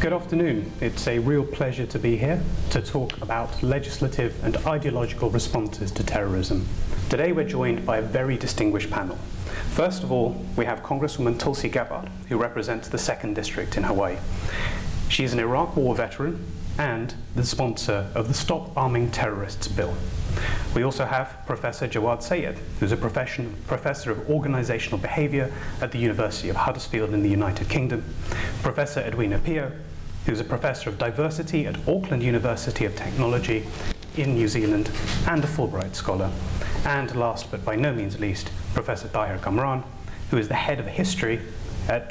Good afternoon. It's a real pleasure to be here to talk about legislative and ideological responses to terrorism. Today we're joined by a very distinguished panel. First of all, we have Congresswoman Tulsi Gabbard, who represents the 2nd District in Hawaii. She is an Iraq War veteran and the sponsor of the Stop Arming Terrorists Bill. We also have Professor Jawad Sayed, who's a professor of organizational behavior at the University of Huddersfield in the United Kingdom, Professor Edwina Pio, who's a professor of diversity at Auckland University of Technology in New Zealand and a Fulbright scholar, and last but by no means least, Professor Tahir Kamran, who is the head of history at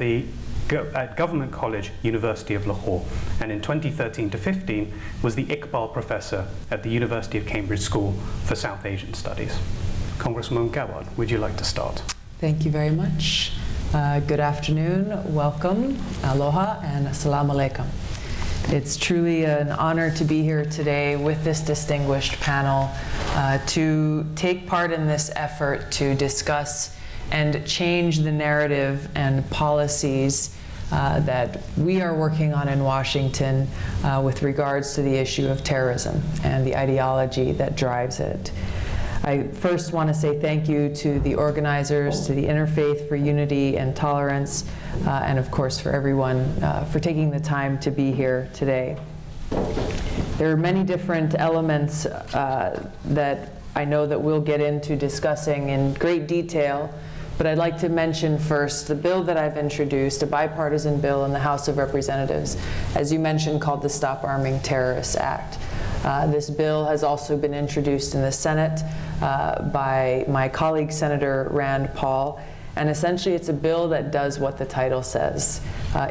Government College, University of Lahore, and in 2013 to 15 was the Iqbal Professor at the University of Cambridge School for South Asian Studies. Congresswoman Gabbard, would you like to start? Thank you very much. Good afternoon, welcome, aloha, and assalamu alaikum. It's truly an honor to be here today with this distinguished panel to take part in this effort to discuss and change the narrative and policies that we are working on in Washington with regards to the issue of terrorism and the ideology that drives it. I first want to say thank you to the organizers, to the Interfaith for Unity and Tolerance, and of course for everyone for taking the time to be here today. There are many different elements that I know that we'll get into discussing in great detail, but I'd like to mention first the bill that I've introduced, a bipartisan bill in the House of Representatives, as you mentioned, called the Stop Arming Terrorists Act. This bill has also been introduced in the Senate by my colleague, Senator Rand Paul, and essentially it's a bill that does what the title says.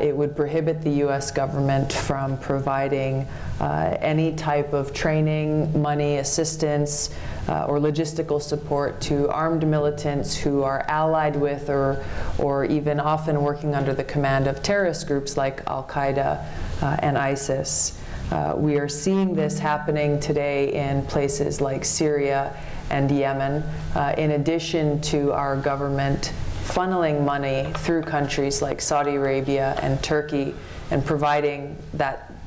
It would prohibit the U.S. government from providing any type of training, money, assistance, or logistical support to armed militants who are allied with or even often working under the command of terrorist groups like Al-Qaeda and ISIS. We are seeing this happening today in places like Syria and Yemen, in addition to our government funneling money through countries like Saudi Arabia and Turkey and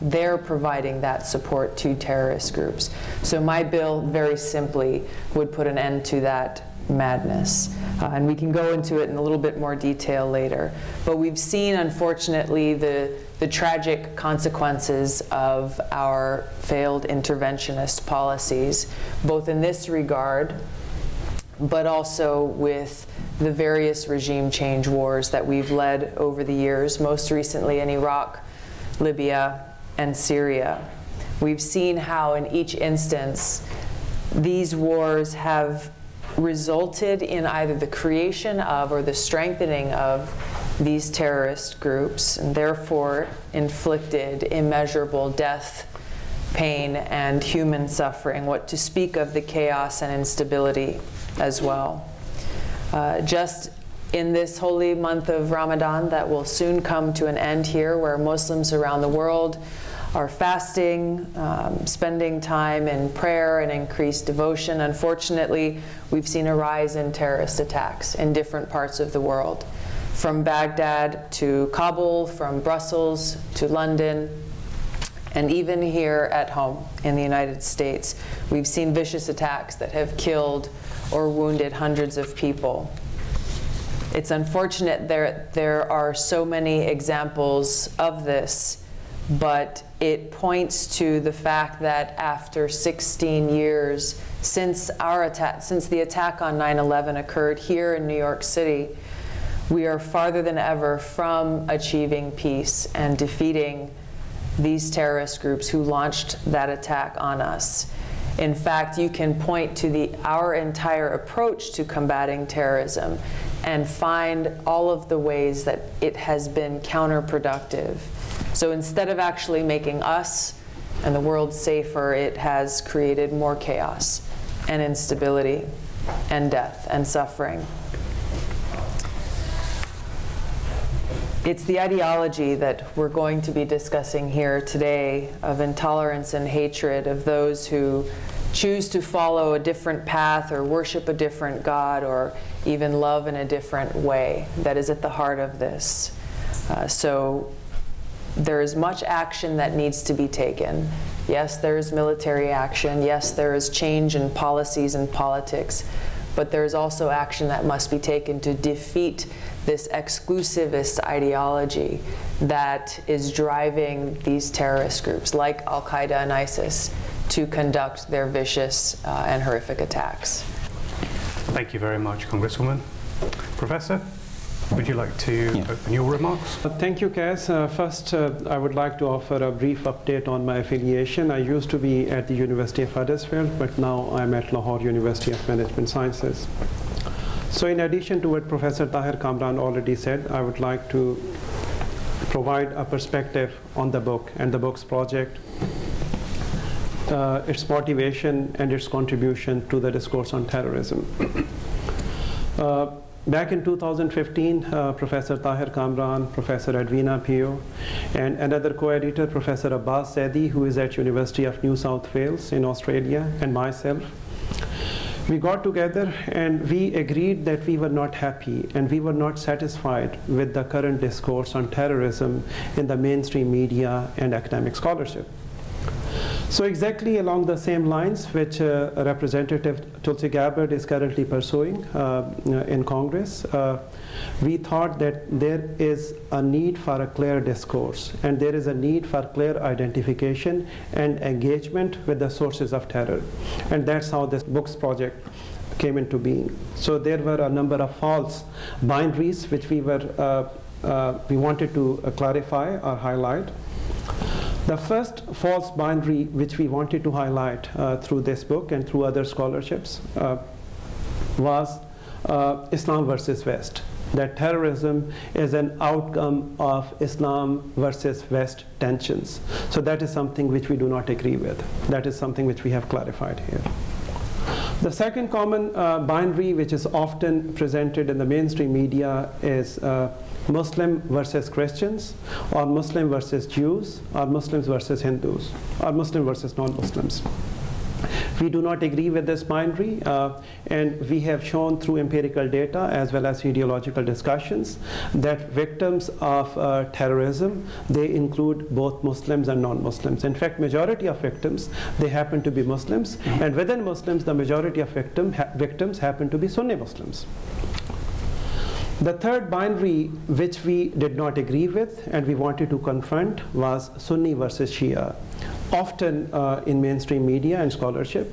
they're providing that support to terrorist groups. So my bill, very simply, would put an end to that madness. And we can go into it in a little bit more detail later. But we've seen, unfortunately, the tragic consequences of our failed interventionist policies, both in this regard, but also with the various regime change wars that we've led over the years, most recently in Iraq, Libya, and Syria. We've seen how in each instance these wars have resulted in either the creation of or the strengthening of these terrorist groups, and therefore inflicted immeasurable death, pain, and human suffering, what to speak of the chaos and instability as well. Just in this holy month of Ramadan that will soon come to an end here, where Muslims around the world are fasting, spending time in prayer and increased devotion. Unfortunately, we've seen a rise in terrorist attacks in different parts of the world, from Baghdad to Kabul, from Brussels to London, and even here at home in the United States. We've seen vicious attacks that have killed or wounded hundreds of people. It's unfortunate there are so many examples of this, but it points to the fact that after 16 years since the attack on 9/11 occurred here in New York City, we are farther than ever from achieving peace and defeating these terrorist groups who launched that attack on us. In fact, you can point to our entire approach to combating terrorism and find all of the ways that it has been counterproductive. So instead of actually making us and the world safer, it has created more chaos and instability and death and suffering. It's the ideology that we're going to be discussing here today of intolerance and hatred of those who choose to follow a different path or worship a different God or even love in a different way that is at the heart of this. So there is much action that needs to be taken. Yes, there is military action. Yes, there is change in policies and politics. But there is also action that must be taken to defeat this exclusivist ideology that is driving these terrorist groups like Al-Qaeda and ISIS to conduct their vicious and horrific attacks. Thank you very much, Congresswoman. Professor, would you like to open your remarks? Thank you, Kaz. First, I would like to offer a brief update on my affiliation. I used to be at the University of Huddersfield, but now I'm at Lahore University of Management Sciences. So in addition to what Professor Tahir Kamran already said, I would like to provide a perspective on the book and the book's project, its motivation and its contribution to the discourse on terrorism. Back in 2015, Professor Tahir Kamran, Professor Edwina Pio, and another co-editor, Professor Abbas Saidi, who is at University of New South Wales in Australia, and myself, we got together and we agreed that we were not happy and we were not satisfied with the current discourse on terrorism in the mainstream media and academic scholarship. So exactly along the same lines which Representative Tulsi Gabbard is currently pursuing in Congress, we thought that there is a need for a clear discourse and there is a need for clear identification and engagement with the sources of terror. And that's how this book's project came into being. So there were a number of false binaries which we wanted to clarify or highlight. The first false binary which we wanted to highlight through this book and through other scholarships was Islam versus West. That terrorism is an outcome of Islam versus West tensions. So that is something which we do not agree with. That is something which we have clarified here. The second common binary which is often presented in the mainstream media is Muslim versus Christians, or Muslim versus Jews, or Muslims versus Hindus, or Muslim versus non-Muslims. We do not agree with this binary, and we have shown through empirical data as well as ideological discussions that victims of terrorism, they include both Muslims and non-Muslims. In fact, majority of victims, they happen to be Muslims, and within Muslims, the majority of victims happen to be Sunni Muslims. The third binary which we did not agree with and we wanted to confront was Sunni versus Shia. Often in mainstream media and scholarship,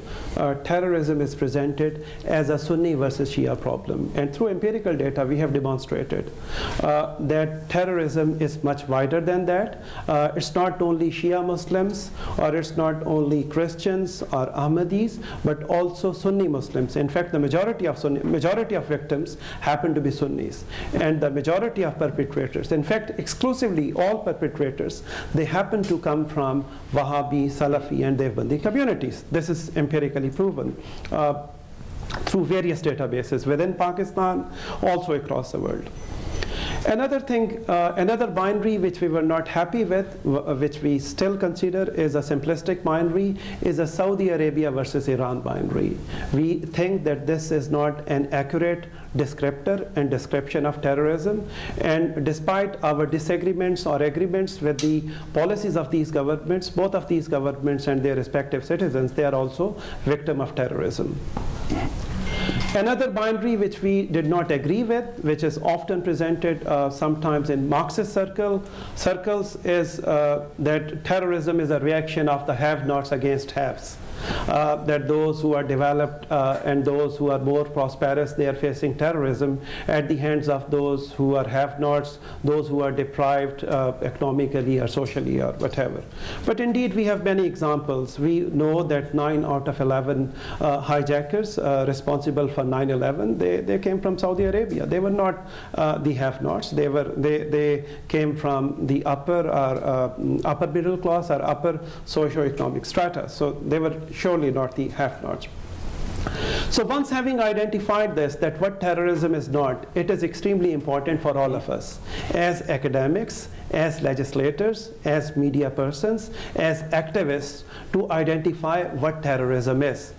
terrorism is presented as a Sunni versus Shia problem. And through empirical data, we have demonstrated that terrorism is much wider than that. It's not only Shia Muslims, or it's not only Christians or Ahmadis, but also Sunni Muslims. In fact, the majority of victims happen to be Sunnis. And the majority of perpetrators, in fact, exclusively all perpetrators, they happen to come from Wahhabi, Salafi and Deobandi communities. This is empirically proven through various databases within Pakistan, also across the world. Another thing, another binary which we were not happy with, which we still consider is a simplistic binary, is a Saudi Arabia versus Iran binary. We think that this is not an accurate descriptor and description of terrorism, and despite our disagreements or agreements with the policies of these governments, both of these governments and their respective citizens, they are also victims of terrorism. Another binary which we did not agree with, which is often presented sometimes in Marxist circles, is that terrorism is a reaction of the have-nots against haves. That those who are developed and those who are more prosperous, they are facing terrorism at the hands of those who are have-nots, those who are deprived economically or socially or whatever. But indeed, we have many examples. We know that 9 out of 11 hijackers responsible for 9/11, they came from Saudi Arabia. They were not the have-nots. They came from the upper middle class or upper socio-economic strata. So they were surely not the have-nots. So once having identified this, that what terrorism is not, it is extremely important for all of us, as academics, as legislators, as media persons, as activists, to identify what terrorism is.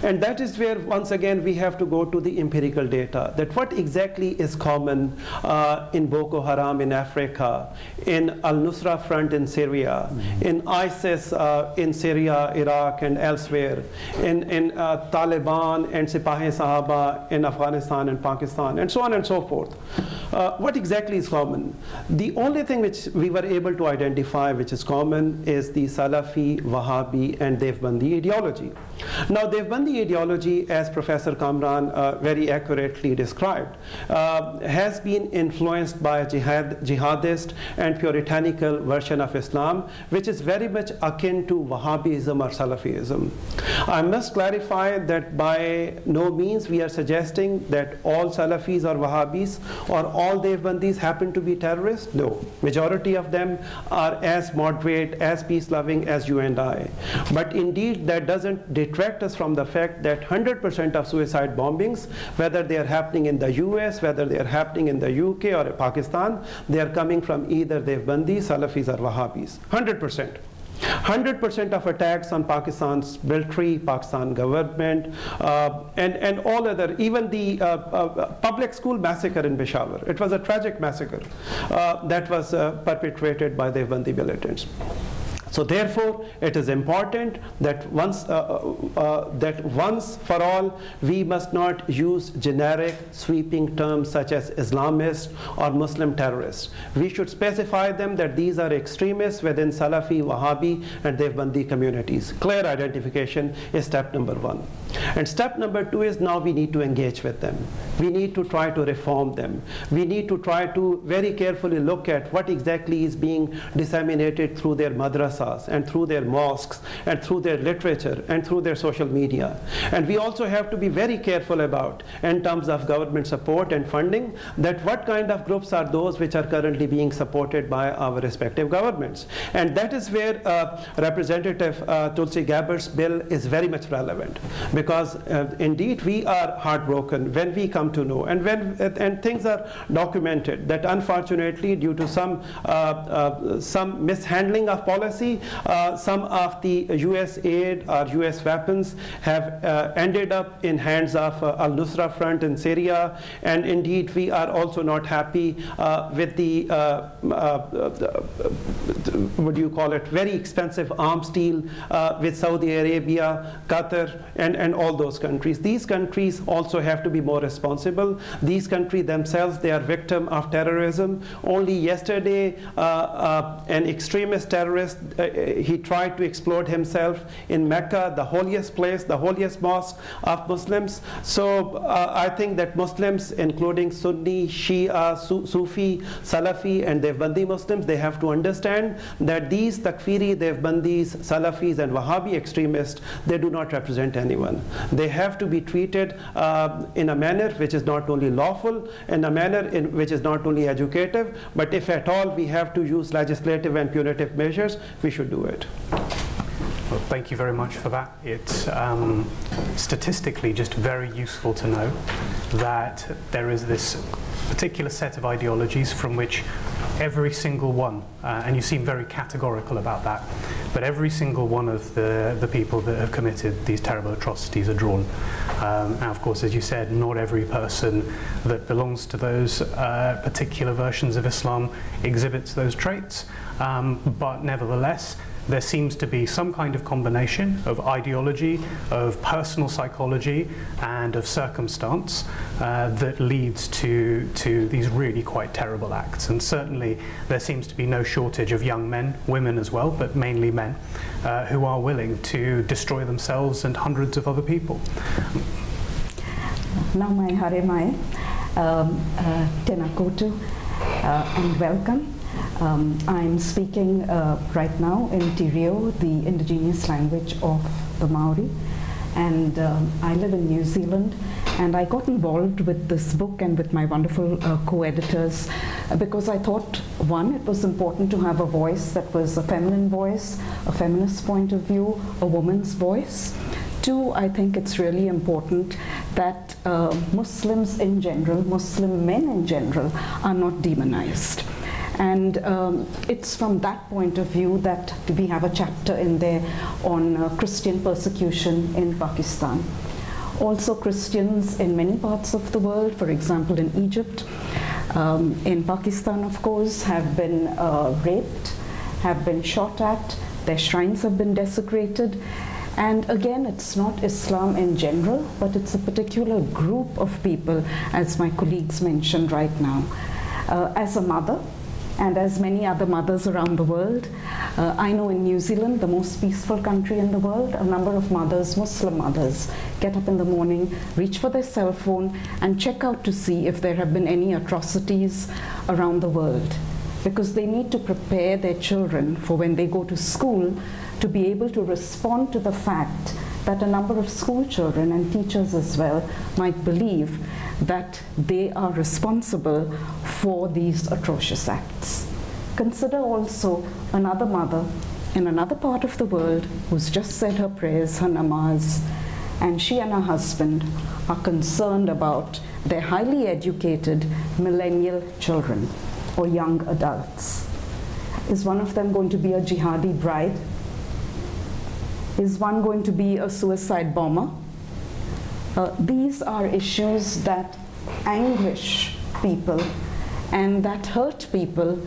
And that is where, once again, we have to go to the empirical data, that what exactly is common in Boko Haram in Africa, in Al-Nusra Front in Syria, in ISIS in Syria, Iraq, and elsewhere, in Taliban and Sipahi Sahaba in Afghanistan and Pakistan, and so on and so forth. What exactly is common? The only thing which we were able to identify which is common is the Salafi, Wahhabi, and Deobandi ideology. Now, Deobandi ideology, as Professor Kamran very accurately described, has been influenced by a jihadist and puritanical version of Islam, which is very much akin to Wahhabism or Salafism. I must clarify that by no means we are suggesting that all Salafis or Wahhabis or all Deobandis happen to be terrorists. No, majority of them are as moderate, as peace-loving as you and I. But indeed, that doesn't detract us from the fact that 100% of suicide bombings, whether they are happening in the US, whether they are happening in the UK or Pakistan, they are coming from either Deobandi, Salafis or Wahhabis. 100%. 100% of attacks on Pakistan's military, Pakistan government, and all other, even the public school massacre in Peshawar. It was a tragic massacre that was perpetrated by the Deobandi militants. So therefore, it is important that once for all, we must not use generic sweeping terms such as Islamist or Muslim terrorists. We should specify them that these are extremists within Salafi, Wahhabi, and Deobandi communities. Clear identification is step number one. And step number two is now we need to engage with them. We need to try to reform them. We need to try to very carefully look at what exactly is being disseminated through their madrasas and through their mosques and through their literature and through their social media. And we also have to be very careful about, in terms of government support and funding, that what kind of groups are those which are currently being supported by our respective governments. And that is where Representative Tulsi Gabbard's bill is very much relevant, because indeed we are heartbroken when we come to know, and things are documented, that unfortunately due to some mishandling of policy, some of the US aid or US weapons have ended up in hands of Al-Nusra Front in Syria, and indeed we are also not happy with the what do you call it, very expensive arms deal with Saudi Arabia, Qatar, and all those countries. These countries also have to be more responsible. These countries themselves, they are victim of terrorism. Only yesterday, an extremist terrorist, he tried to explode himself in Mecca, the holiest place, the holiest mosque of Muslims. So I think that Muslims, including Sunni, Shia, Sufi, Salafi, and Deobandi Muslims, they have to understand that these Takfiri, Deobandis, Salafis, and Wahhabi extremists, they do not represent anyone. They have to be treated in a manner which is not only lawful, in a manner which is not only educative, but if at all we have to use legislative and punitive measures, we should do it. Well, thank you very much for that. It's statistically just very useful to know that there is this particular set of ideologies from which every single one, and you seem very categorical about that, but every single one of the people that have committed these terrible atrocities are drawn. And of course, as you said, not every person that belongs to those particular versions of Islam exhibits those traits, but nevertheless, there seems to be some kind of combination of ideology, of personal psychology, and of circumstance that leads to these really quite terrible acts. And certainly there seems to be no shortage of young men, women as well, but mainly men, who are willing to destroy themselves and hundreds of other people. Namai Harimai, Tenakotu, and welcome. I'm speaking right now in Tirio, the indigenous language of the Maori, and I live in New Zealand, and I got involved with this book and with my wonderful co-editors because I thought, one, it was important to have a voice that was a feminine voice, a feminist point of view, a woman's voice. Two, I think it's really important that Muslims in general, Muslim men in general, are not demonized. And it's from that point of view that we have a chapter in there on Christian persecution in Pakistan. Also Christians in many parts of the world, for example in Egypt, in Pakistan of course, have been raped, have been shot at, their shrines have been desecrated. And again, it's not Islam in general, but it's a particular group of people, as my colleagues mentioned right now. As a mother, and as many other mothers around the world, I know in New Zealand, the most peaceful country in the world, a number of mothers, Muslim mothers, get up in the morning, reach for their cell phone, and check out to see if there have been any atrocities around the world. Because they need to prepare their children for when they go to school to be able to respond to the fact that a number of school children and teachers as well might believe that they are responsible for these atrocious acts. Consider also another mother in another part of the world who's just said her prayers, her namaz, and she and her husband are concerned about their highly educated millennial children or young adults. Is one of them going to be a jihadi bride? Is one going to be a suicide bomber? These are issues that anguish people and that hurt people,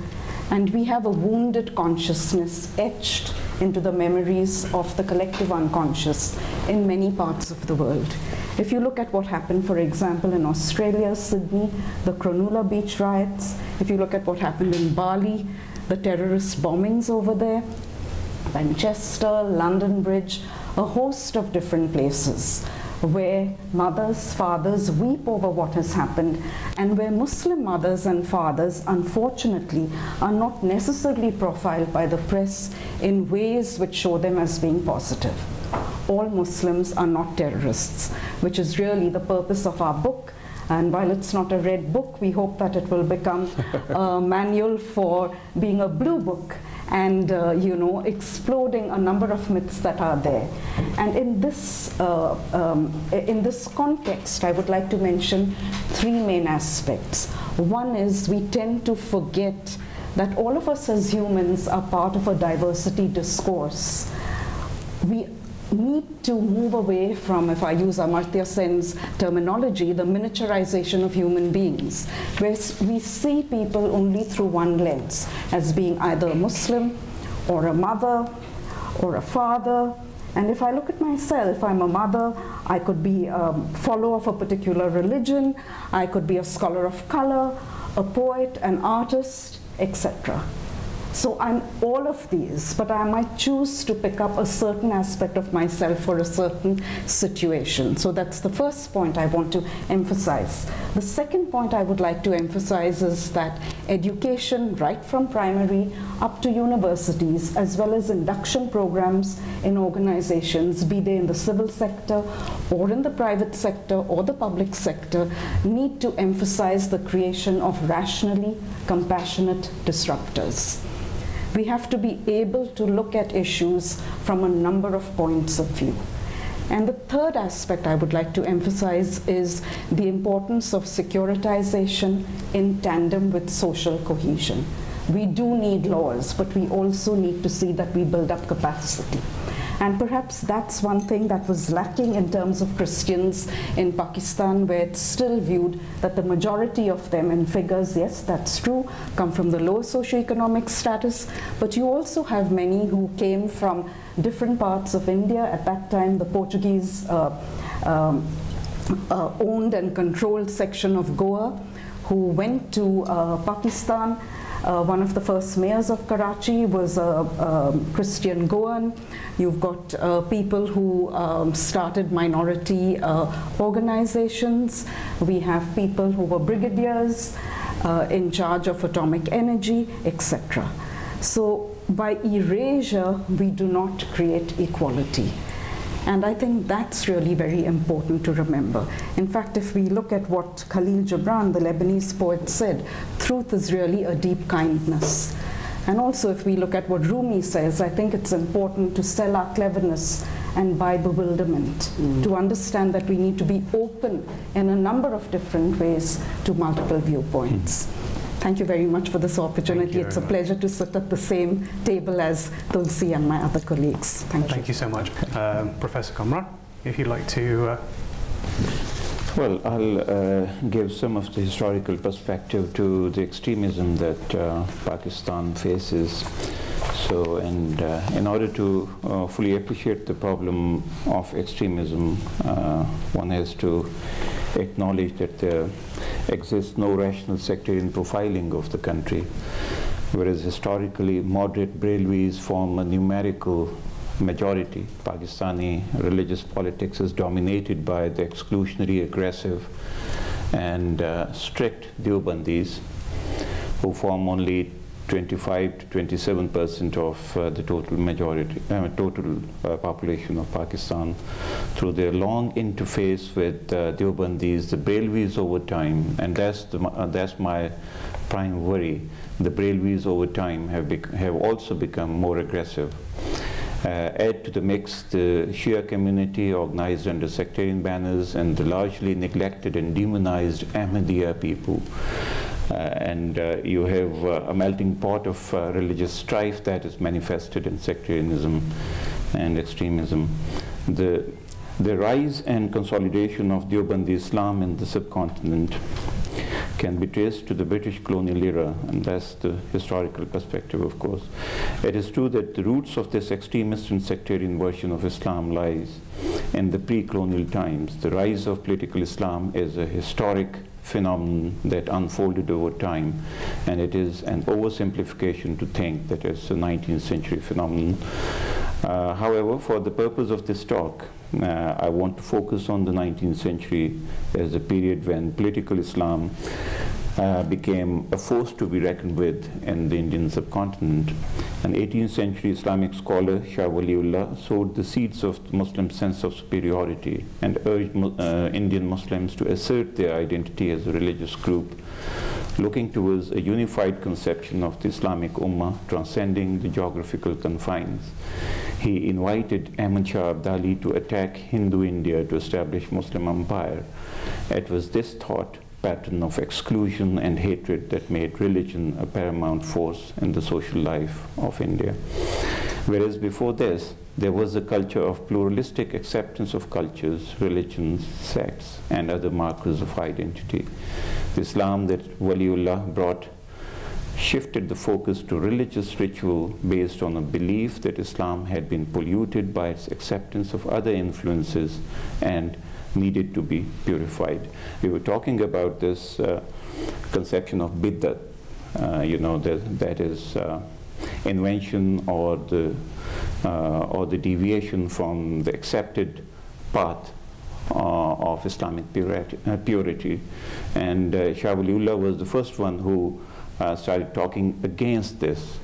and we have a wounded consciousness etched into the memories of the collective unconscious in many parts of the world. If you look at what happened, for example, in Australia, Sydney, the Cronulla beach riots, if you look at what happened in Bali, the terrorist bombings over there, Manchester, London Bridge, a host of different places where mothers, fathers weep over what has happened, and where Muslim mothers and fathers, unfortunately, are not necessarily profiled by the press in ways which show them as being positive. All Muslims are not terrorists, which is really the purpose of our book. And while it's not a red book, we hope that it will become a manual for being a blue book and you know, exploding a number of myths that are there. And in this context, I would like to mention three main aspects. One is we tend to forget that all of us as humans are part of a diversity discourse. We need to move away from, if I use Amartya Sen's terminology, the miniaturization of human beings, where we see people only through one lens, as being either a Muslim or a mother or a father. And if I look at myself, I'm a mother, I could be a follower of a particular religion, I could be a scholar of color, a poet, an artist, etc. So I'm all of these, but I might choose to pick up a certain aspect of myself for a certain situation. So that's the first point I want to emphasize. The second point I would like to emphasize is that education, right from primary up to universities, as well as induction programs in organizations, be they in the civil sector or in the private sector or the public sector, need to emphasize the creation of rationally compassionate disruptors. We have to be able to look at issues from a number of points of view. And the third aspect I would like to emphasize is the importance of securitization in tandem with social cohesion. We do need laws, but we also need to see that we build up capacity. And perhaps that's one thing that was lacking in terms of Christians in Pakistan, where it's still viewed that the majority of them, in figures, yes, that's true, come from the lower socioeconomic status, but you also have many who came from different parts of India. At that time, the Portuguese owned and controlled section of Goa, who went to Pakistan. One of the first mayors of Karachi was a Christian Goan. You've got people who started minority organizations. We have people who were brigadiers in charge of atomic energy, etc. So by erasure, we do not create equality. And I think that's really very important to remember. In fact, if we look at what Khalil Gibran, the Lebanese poet, said, truth is really a deep kindness. And also if we look at what Rumi says, I think it's important to sell our cleverness and buy bewilderment, to understand that we need to be open in a number of different ways to multiple viewpoints. Thank you very much for this opportunity. It's a pleasure to sit at the same table as Tulsi and my other colleagues. Thank you so much. Professor Kamran, if you'd like to... Well, I'll give some of the historical perspective to the extremism that Pakistan faces. So, and in order to fully appreciate the problem of extremism, one has to acknowledge that there exists no rational sectarian profiling of the country, whereas historically moderate Brahmanis form a numerical majority. Pakistani religious politics is dominated by the exclusionary, aggressive, and strict Deobandis, who form only 25 to 27% of the total majority, population of Pakistan. Through their long interface with Deobandis, the Brahmanis over time, and that's my prime worry, the Brahmanis over time have also become more aggressive. Add to the mix the Shia community organized under sectarian banners and the largely neglected and demonized Ahmadiyya people. And you have a melting pot of religious strife that is manifested in sectarianism and extremism. The rise and consolidation of Deobandi Islam in the subcontinent can be traced to the British colonial era, and that's the historical perspective, of course. It is true that the roots of this extremist and sectarian version of Islam lies in the pre-colonial times. The rise of political Islam is a historic phenomenon that unfolded over time, and it is an oversimplification to think that it's a 19th century phenomenon. However, for the purpose of this talk, I want to focus on the 19th century as a period when political Islam became a force to be reckoned with in the Indian subcontinent. An 18th century Islamic scholar, Shah Waliullah, sowed the seeds of the Muslim sense of superiority and urged Indian Muslims to assert their identity as a religious group, looking towards a unified conception of the Islamic Ummah transcending the geographical confines. He invited Ahmad Shah Abdali to attack Hindu India to establish Muslim empire. It was this thought pattern of exclusion and hatred that made religion a paramount force in the social life of India. Whereas before this, there was a culture of pluralistic acceptance of cultures, religions, sects, and other markers of identity. The Islam that Waliullah brought shifted the focus to religious ritual based on a belief that Islam had been polluted by its acceptance of other influences and needed to be purified. We were talking about this conception of bid'at, that is invention or the deviation from the accepted path of Islamic purity. And Shah Waliullah was the first one who started talking against this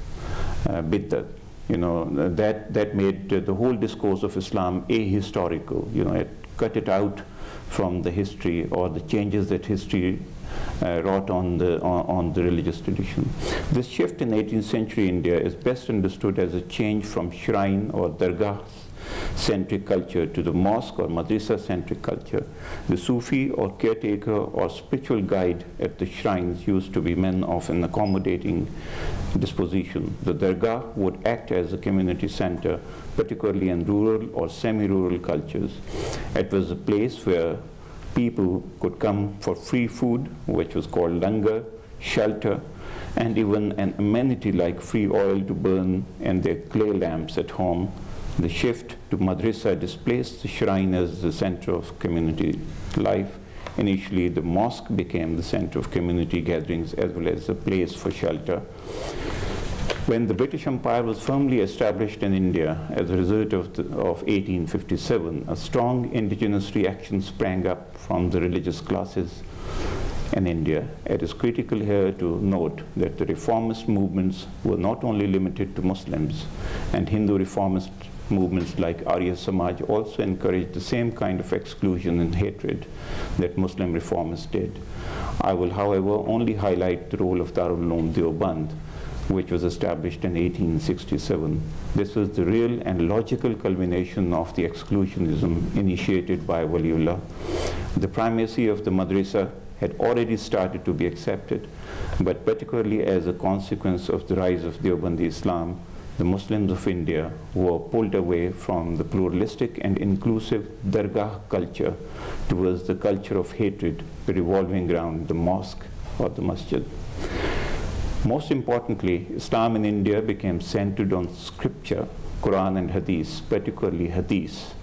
bid'at. That made the whole discourse of Islam ahistorical. It cut it out from the history or the changes that history wrought on the religious tradition. This shift in 18th century India is best understood as a change from shrine or dargah centric culture to the mosque or madrasa centric culture. The Sufi or caretaker or spiritual guide at the shrines used to be men of an accommodating disposition. The dargah would act as a community center, particularly in rural or semi-rural cultures. It was a place where people could come for free food, which was called langar, shelter, and even an amenity like free oil to burn in their clay lamps at home. The shift to madrasa displaced the shrine as the center of community life. Initially, the mosque became the center of community gatherings as well as a place for shelter. When the British Empire was firmly established in India as a result of 1857, a strong indigenous reaction sprang up from the religious classes in India. It is critical here to note that the reformist movements were not only limited to Muslims, and Hindu reformist movements like Arya Samaj also encouraged the same kind of exclusion and hatred that Muslim reformists did. I will, however, only highlight the role of Darul Uloom Deoband, which was established in 1867. This was the real and logical culmination of the exclusionism initiated by Waliullah. The primacy of the madrasa had already started to be accepted, but particularly as a consequence of the rise of Deobandi Islam, the Muslims of India were pulled away from the pluralistic and inclusive dargah culture towards the culture of hatred revolving around the mosque or the masjid. Most importantly, Islam in India became centered on scripture, Quran and Hadith, particularly Hadith.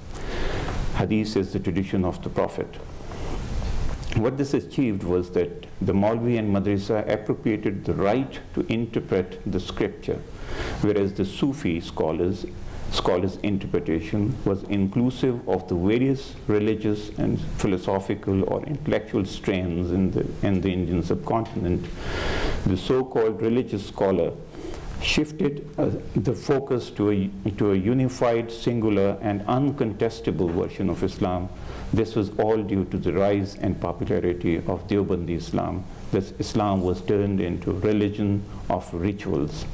Hadith is the tradition of the Prophet. What this achieved was that the Maulvi and Madrasa appropriated the right to interpret the scripture, whereas the Sufi scholars' interpretation was inclusive of the various religious and philosophical or intellectual strains in the Indian subcontinent. The so-called religious scholar shifted the focus to a unified, singular, and uncontestable version of Islam. This was all due to the rise and popularity of Deobandi Islam. This Islam was turned into religion of rituals.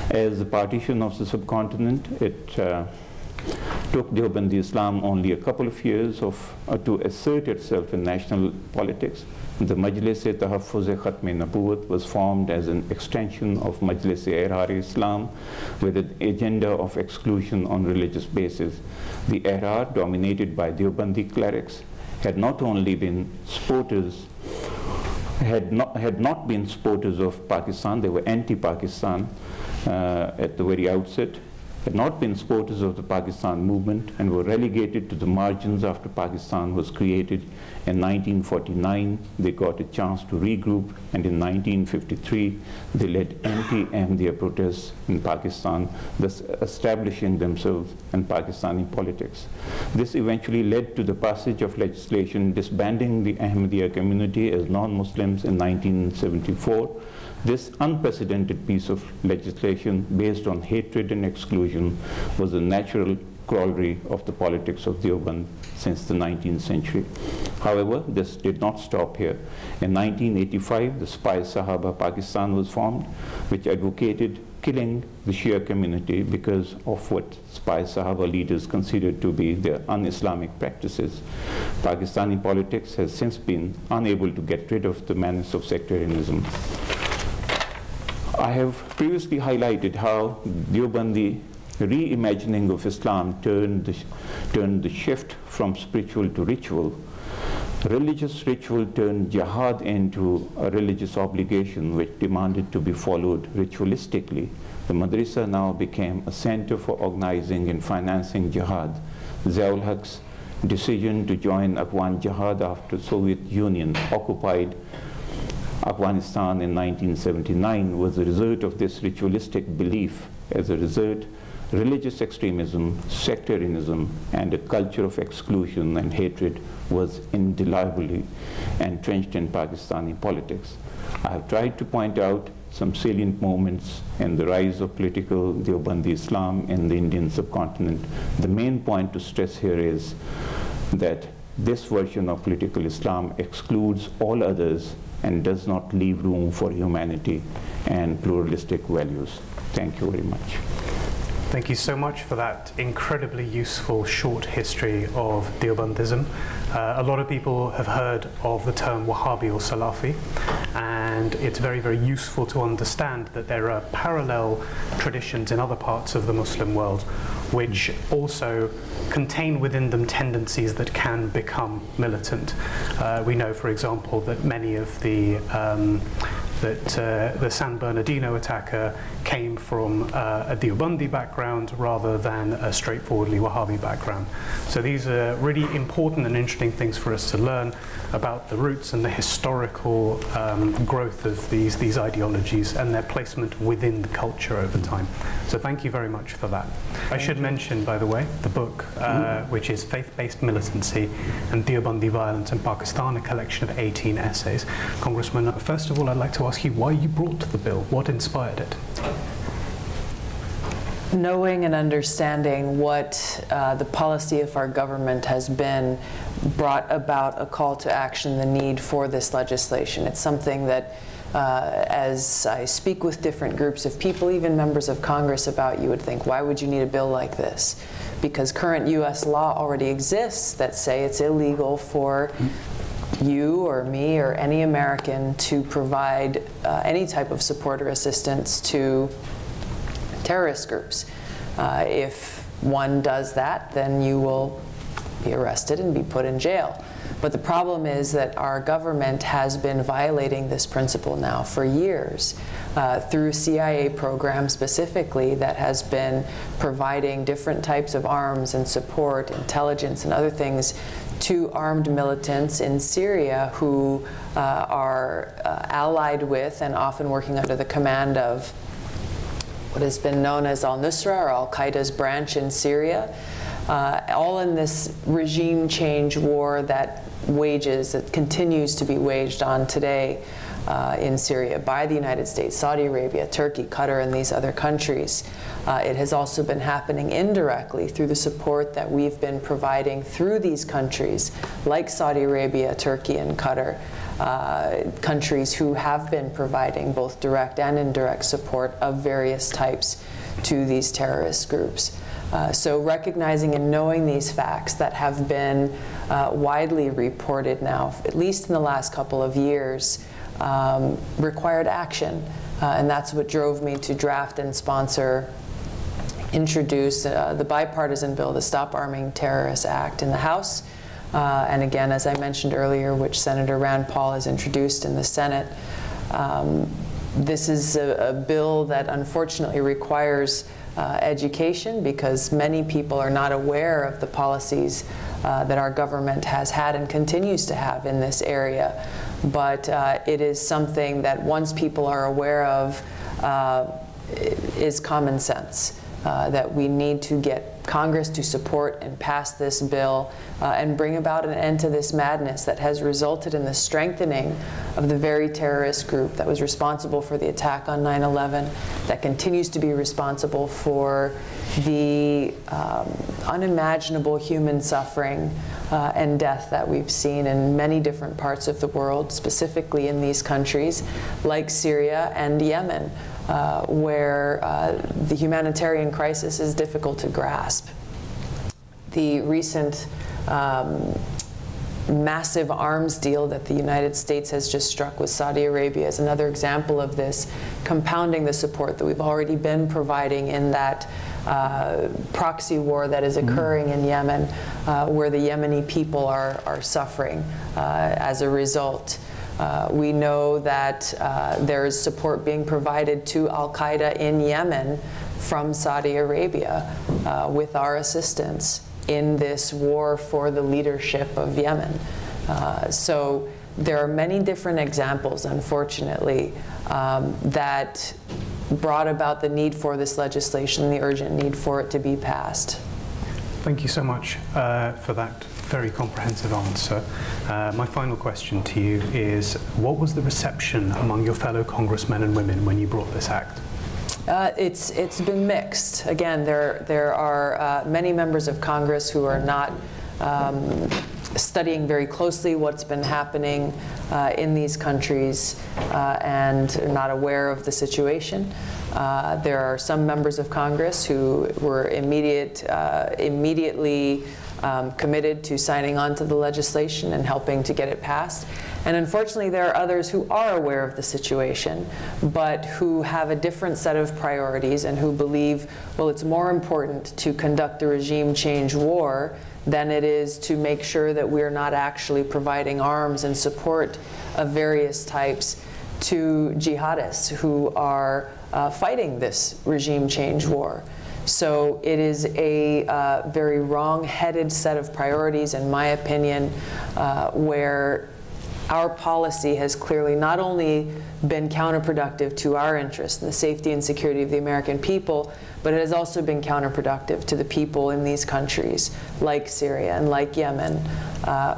As the partition of the subcontinent, it took Deobandi Islam only a couple of years to assert itself in national politics. The Majlis-e-Tahaffuz-e-Khatm-e Nabuwat was formed as an extension of Majlis-e-Ihrar Islam with an agenda of exclusion on religious basis. The Ihrar, dominated by Deobandi clerics, had not only been supporters had not been supporters of Pakistan, they were anti-Pakistan at the very outset, had not been supporters of the Pakistan movement, and were relegated to the margins after Pakistan was created. In 1949, they got a chance to regroup, and in 1953, they led anti-Ahmadiyya protests in Pakistan, thus establishing themselves in Pakistani politics. This eventually led to the passage of legislation disbanding the Ahmadiyya community as non-Muslims in 1974. This unprecedented piece of legislation based on hatred and exclusion was a natural corollary of the politics of Deoband since the 19th century. However, this did not stop here. In 1985, the Spy Sahaba Pakistan was formed, which advocated killing the Shia community because of what Spy Sahaba leaders considered to be their un-Islamic practices. Pakistani politics has since been unable to get rid of the menace of sectarianism. I have previously highlighted how Deobandi reimagining of Islam turned the shift from spiritual to ritual. Religious ritual turned jihad into a religious obligation which demanded to be followed ritualistically. The madrasa now became a center for organizing and financing jihad. Ziaul Haq's decision to join Afghan jihad after Soviet Union occupied Afghanistan in 1979 was a result of this ritualistic belief. As a result, religious extremism, sectarianism, and a culture of exclusion and hatred was indelibly entrenched in Pakistani politics. I have tried to point out some salient moments in the rise of political Deobandi Islam in the Indian subcontinent. The main point to stress here is that this version of political Islam excludes all others and does not leave room for humanity and pluralistic values. Thank you very much. Thank you so much for that incredibly useful short history of Deobandism. A lot of people have heard of the term Wahhabi or Salafi, and it's very, very useful to understand that there are parallel traditions in other parts of the Muslim world which also contain within them tendencies that can become militant. We know, for example, that many of the San Bernardino attacker came from a Deobandi background rather than a straightforwardly Wahhabi background. So these are really important and interesting things for us to learn about the roots and the historical growth of these ideologies and their placement within the culture over time. So thank you very much for that. I should mention, by the way, the book, which is Faith-Based Militancy and Deobandi Violence in Pakistan, a collection of 18 essays. Congressman, first of all, I'd like to ask you why you brought the bill. What inspired it? Knowing and understanding what the policy of our government has been brought about a call to action, the need for this legislation. It's something that as I speak with different groups of people, even members of Congress about, you would think, why would you need a bill like this? Because current US law already exists that say it's illegal for you or me or any American to provide any type of support or assistance to terrorist groups. If one does that, then you will be arrested and be put in jail. But the problem is that our government has been violating this principle now for years through CIA programs specifically that has been providing different types of arms and support, intelligence and other things to armed militants in Syria who are allied with and often working under the command of what has been known as al-Nusra or al-Qaeda's branch in Syria, all in this regime change war that continues to be waged on today in Syria by the United States, Saudi Arabia, Turkey, Qatar, and these other countries. It has also been happening indirectly through the support that we've been providing through these countries, like Saudi Arabia, Turkey, and Qatar, countries who have been providing both direct and indirect support of various types to these terrorist groups. So recognizing and knowing these facts that have been widely reported now, at least in the last couple of years, required action. And that's what drove me to draft and introduce the bipartisan bill, the Stop Arming Terrorists Act in the House. And again, as I mentioned earlier, which Senator Rand Paul has introduced in the Senate. This is a bill that unfortunately requires education because many people are not aware of the policies that our government has had and continues to have in this area. But it is something that once people are aware of is common sense, that we need to get Congress to support and pass this bill and bring about an end to this madness that has resulted in the strengthening of the very terrorist group that was responsible for the attack on 9/11, that continues to be responsible for the unimaginable human suffering and death that we've seen in many different parts of the world, specifically in these countries like Syria and Yemen, where the humanitarian crisis is difficult to grasp. The recent massive arms deal that the United States has just struck with Saudi Arabia is another example of this, compounding the support that we've already been providing in that proxy war that is occurring in Yemen, where the Yemeni people are suffering as a result. We know that there is support being provided to al-Qaeda in Yemen from Saudi Arabia with our assistance in this war for the leadership of Yemen. So there are many different examples, unfortunately, that brought about the need for this legislation, the urgent need for it to be passed. Thank you so much for that very comprehensive answer. My final question to you is, what was the reception among your fellow congressmen and women when you brought this act? It's been mixed. Again, there are many members of Congress who are not studying very closely what's been happening in these countries and are not aware of the situation. There are some members of Congress who were immediately committed to signing on to the legislation and helping to get it passed. And unfortunately, there are others who are aware of the situation, but who have a different set of priorities and who believe, well, it's more important to conduct a regime change war than it is to make sure that we're not actually providing arms and support of various types to jihadists who are fighting this regime change war. So it is a very wrong-headed set of priorities, in my opinion, where our policy has clearly not only been counterproductive to our interests and the safety and security of the American people, but it has also been counterproductive to the people in these countries, like Syria and like Yemen,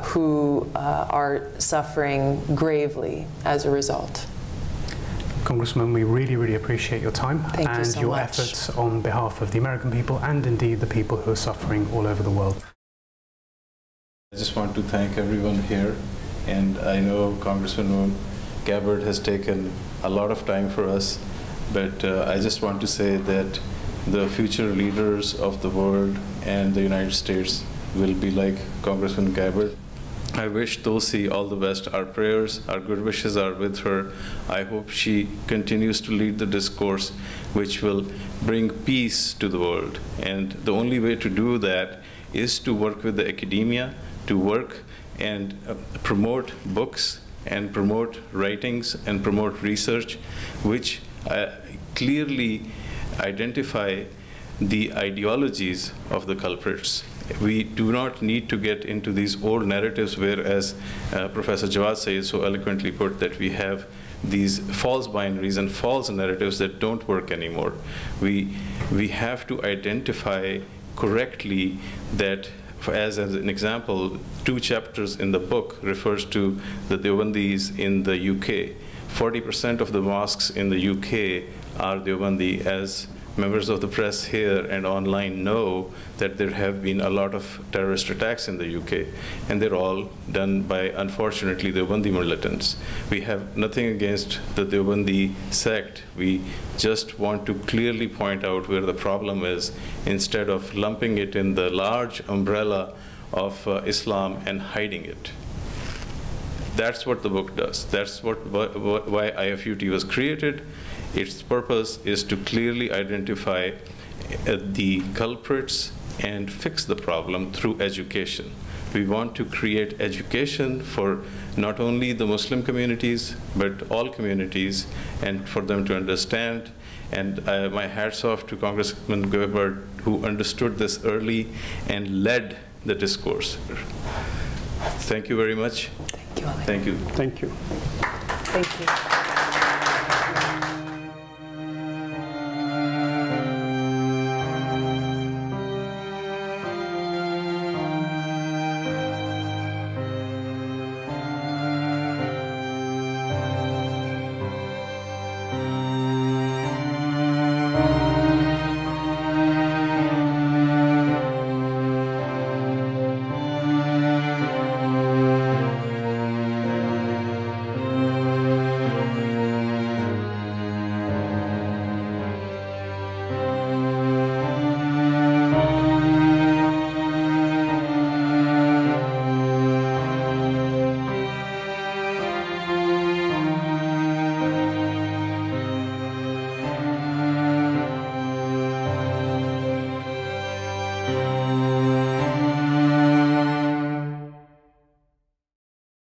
who are suffering gravely as a result. Congressman, we really, really appreciate your time and your much. efforts on behalf of the American people and indeed the people who are suffering all over the world. I just want to thank everyone here, and I know Congressman Gabbard has taken a lot of time for us, but I just want to say that the future leaders of the world and the United States will be like Congressman Gabbard. I wish Tulsi all the best. Our prayers, our good wishes are with her. I hope she continues to lead the discourse which will bring peace to the world. And the only way to do that is to work with the academia, to work and promote books and promote writings and promote research which clearly identify the ideologies of the culprits. We do not need to get into these old narratives where, as Professor Jawad Saeed so eloquently put, that we have these false binaries and false narratives that don't work anymore. We have to identify correctly that, as an example, 2 chapters in the book refers to the Deobandis in the UK. 40% of the mosques in the UK are Deobandi. As members of the press here and online know that there have been a lot of terrorist attacks in the UK, and they're all done by, unfortunately, Deobandi militants. We have nothing against the Deobandi sect. We just want to clearly point out where the problem is, instead of lumping it in the large umbrella of Islam and hiding it. That's what the book does. That's why IFUT was created. Its purpose is to clearly identify the culprits and fix the problem through education. We want to create education for not only the Muslim communities, but all communities, and for them to understand. And my hats off to Congressman Gabbard, who understood this early and led the discourse. Thank you very much. Thank you, Ali. Thank you. Thank you. Thank you.